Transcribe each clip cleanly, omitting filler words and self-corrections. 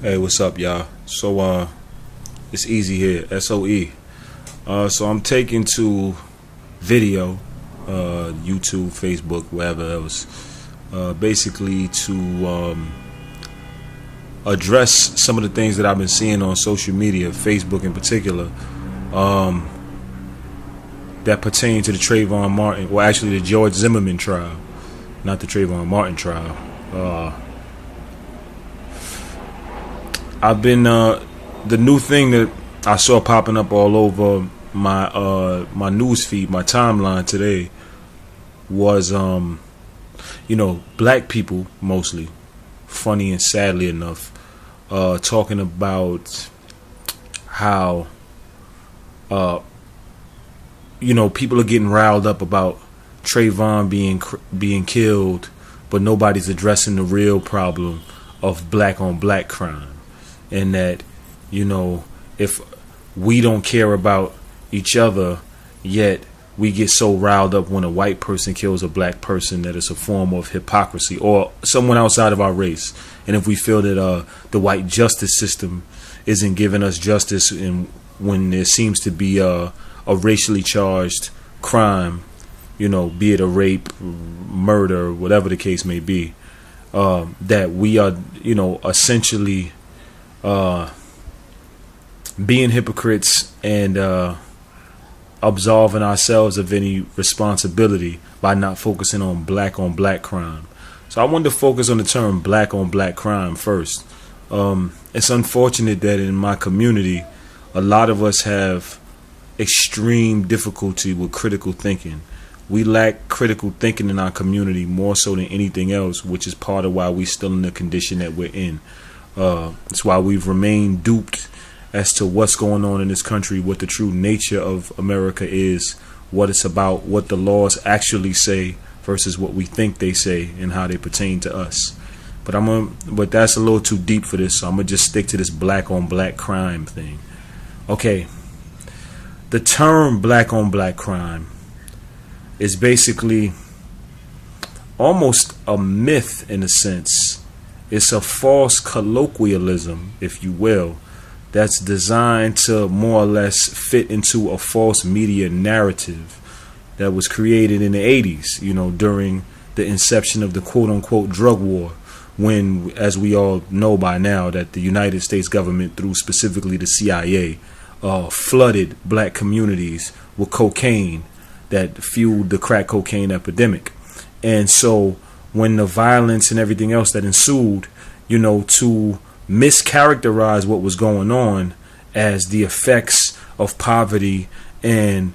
Hey, what's up, y'all? It's easy here, S.O.E. So I'm taking to video, YouTube, Facebook, wherever else, basically to address some of the things that I've been seeing on social media, Facebook in particular, that pertain to the Trayvon Martin, well, actually the George Zimmerman trial, not the Trayvon Martin trial. I've been the new thing that I saw popping up all over my news feed, my timeline today was black people mostly, funny and sadly enough, talking about how people are getting riled up about Trayvon being killed, but nobody's addressing the real problem of black on black crime. And that, if we don't care about each other, yet we get so riled up when a white person kills a black person, that it's a form of hypocrisy, or someone outside of our race. And if we feel that the white justice system isn't giving us justice, and when there seems to be a racially charged crime, be it a rape, murder, whatever the case may be, that we are, essentially being hypocrites and absolving ourselves of any responsibility by not focusing on black crime. So I wanted to focus on the term black on black crime first. It's unfortunate that in my community, a lot of us have extreme difficulty with critical thinking. We lack critical thinking in our community more so than anything else, which is part of why we're still in the condition that we're in. That's why we've remained duped as to what's going on in this country, what the true nature of America is, what it's about, what the laws actually say versus what we think they say and how they pertain to us. But that's a little too deep for this, so I'm gonna just stick to this black on black crime thing. Okay, the term black on black crime is basically almost a myth in a sense. It's a false colloquialism, if you will, that's designed to more or less fit into a false media narrative that was created in the 80s, during the inception of the quote-unquote drug war, when, as we all know by now, that the United States government, through specifically the CIA, flooded black communities with cocaine that fueled the crack cocaine epidemic. And so when the violence and everything else that ensued, to mischaracterize what was going on as the effects of poverty and,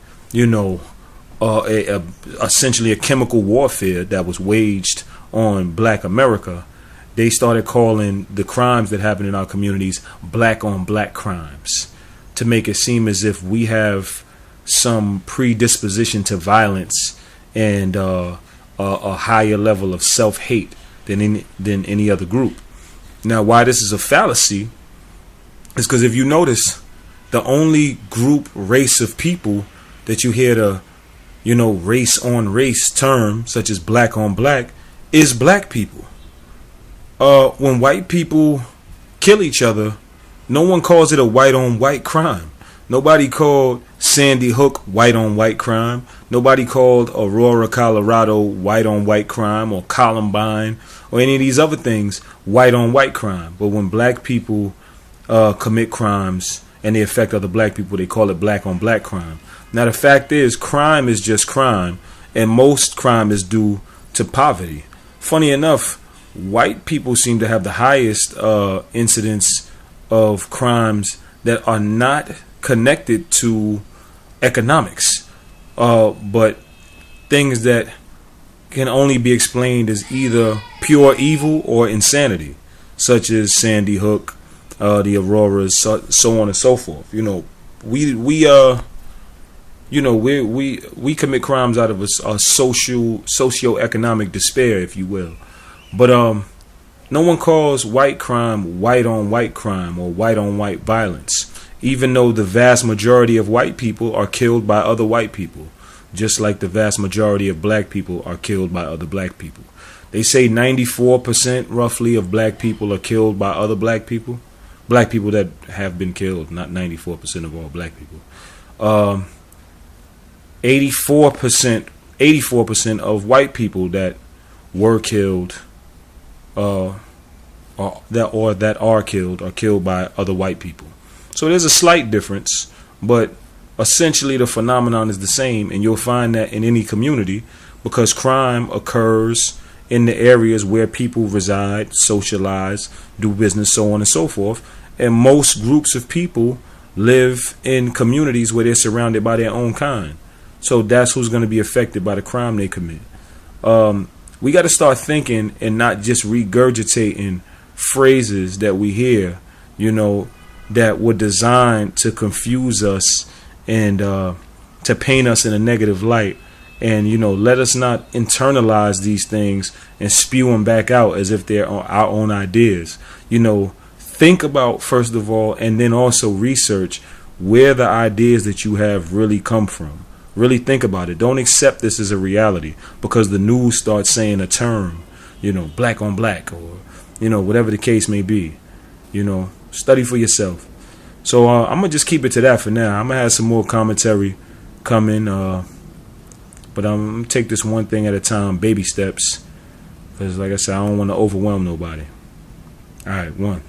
essentially a chemical warfare that was waged on black America, they started calling the crimes that happen in our communities black on black crimes, to make it seem as if we have some predisposition to violence and a higher level of self-hate than any other group. Now, why this is a fallacy is because if you notice, the only group, race of people that you hear the race on race term, such as black on black, is black people. When white people kill each other, no one calls it a white on white crime. Nobody called Sandy Hook white on white crime. Nobody called Aurora, Colorado white on white crime, or Columbine, or any of these other things white on white crime. But when black people commit crimes and the effect other black people, they call it black on black crime. Now the fact is, crime is just crime, and most crime is due to poverty. Funny enough, white people seem to have the highest incidence of crimes that are not connected to economics, but things that can only be explained as either pure evil or insanity, such as Sandy Hook, the Auroras, so on and so forth. We commit crimes out of a socio-economic despair, if you will. But no one calls white crime white on white crime or white on white violence, even though the vast majority of white people are killed by other white people, just like the vast majority of black people are killed by other black people. They say 94% roughly of black people are killed by other black people. Black people that have been killed, not 94% of all black people. 84%, 84% of white people that were killed, that are killed by other white people. So there's a slight difference, but essentially the phenomenon is the same, and you'll find that in any community, because crime occurs in the areas where people reside, socialize, do business, so on and so forth. And most groups of people live in communities where they're surrounded by their own kind. So that's who's going to be affected by the crime they commit. We got to start thinking and not just regurgitating phrases that we hear, that were designed to confuse us and to paint us in a negative light. And, let us not internalize these things and spew them back out as if they're our own ideas. Think about, first of all, and then also research where the ideas that you have really come from. Really think about it. Don't accept this as a reality because the news starts saying a term, black on black, or, whatever the case may be. Study for yourself. So I'm going to just keep it to that for now. I'm going to have some more commentary coming. But I'm going to take this one thing at a time, baby steps. Because like I said, I don't want to overwhelm nobody. All right, one.